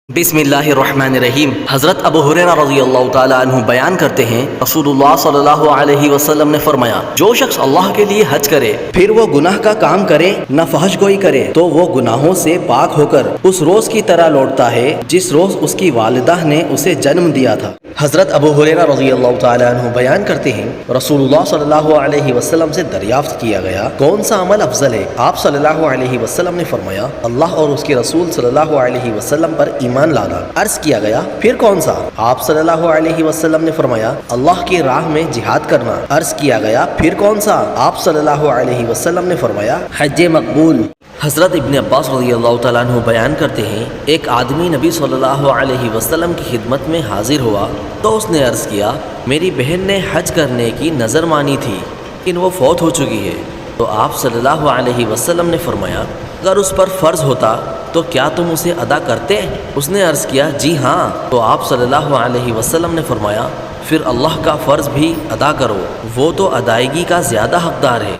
بسم اللہ الرحمن الرحیم۔ حضرت ابو ہریرہ رضی اللہ تعالیٰ عنہ بیان کرتے ہیں، رسول اللہ صلی اللہ علیہ وسلم نے فرمایا، جو شخص اللہ کے لیے حج کرے پھر وہ گناہ کا کام کرے نہ فحش گوئی کرے تو وہ گناہوں سے پاک ہو کر اس روز کی طرح لوٹتا ہے جس روز اس کی والدہ نے اسے جنم دیا تھا۔ حضرت ابو ہریرہ رضی اللہ تعالیٰ عنہ بیان کرتے ہیں، رسول اللہ صلی اللہ علیہ وسلم سے دریافت کیا گیا، کون سا عمل افضل ہے؟ آپ صلی اللہ علیہ وسلم نے فرمایا، اللہ اور اس کے رسول صلی اللہ علیہ وسلم پر ایمان لانا۔ عرض کیا گیا، پھر کون سا؟ آپ صلی اللہ علیہ وسلم نے فرمایا، اللہ کی راہ میں جہاد کرنا۔ عرض کیا گیا، پھر کون سا؟ آپ صلی اللہ علیہ وسلم نے فرمایا، حج مقبول۔ حضرت ابن عباس رضی اللہ تعالیٰ عنہ بیان کرتے ہیں، ایک آدمی نبی صلی اللہ علیہ وسلم کی خدمت میں حاضر ہوا تو اس نے عرض کیا، میری بہن نے حج کرنے کی نظر مانی تھی لیکن وہ فوت ہو چکی ہے۔ تو آپ صلی اللہ علیہ وسلم نے فرمایا، اگر اس پر فرض ہوتا تو کیا تم اسے ادا کرتے؟ اس نے عرض کیا، جی ہاں۔ تو آپ صلی اللہ علیہ وسلم نے فرمایا، پھر اللہ کا فرض بھی ادا کرو، وہ تو ادائیگی کا زیادہ حقدار ہے۔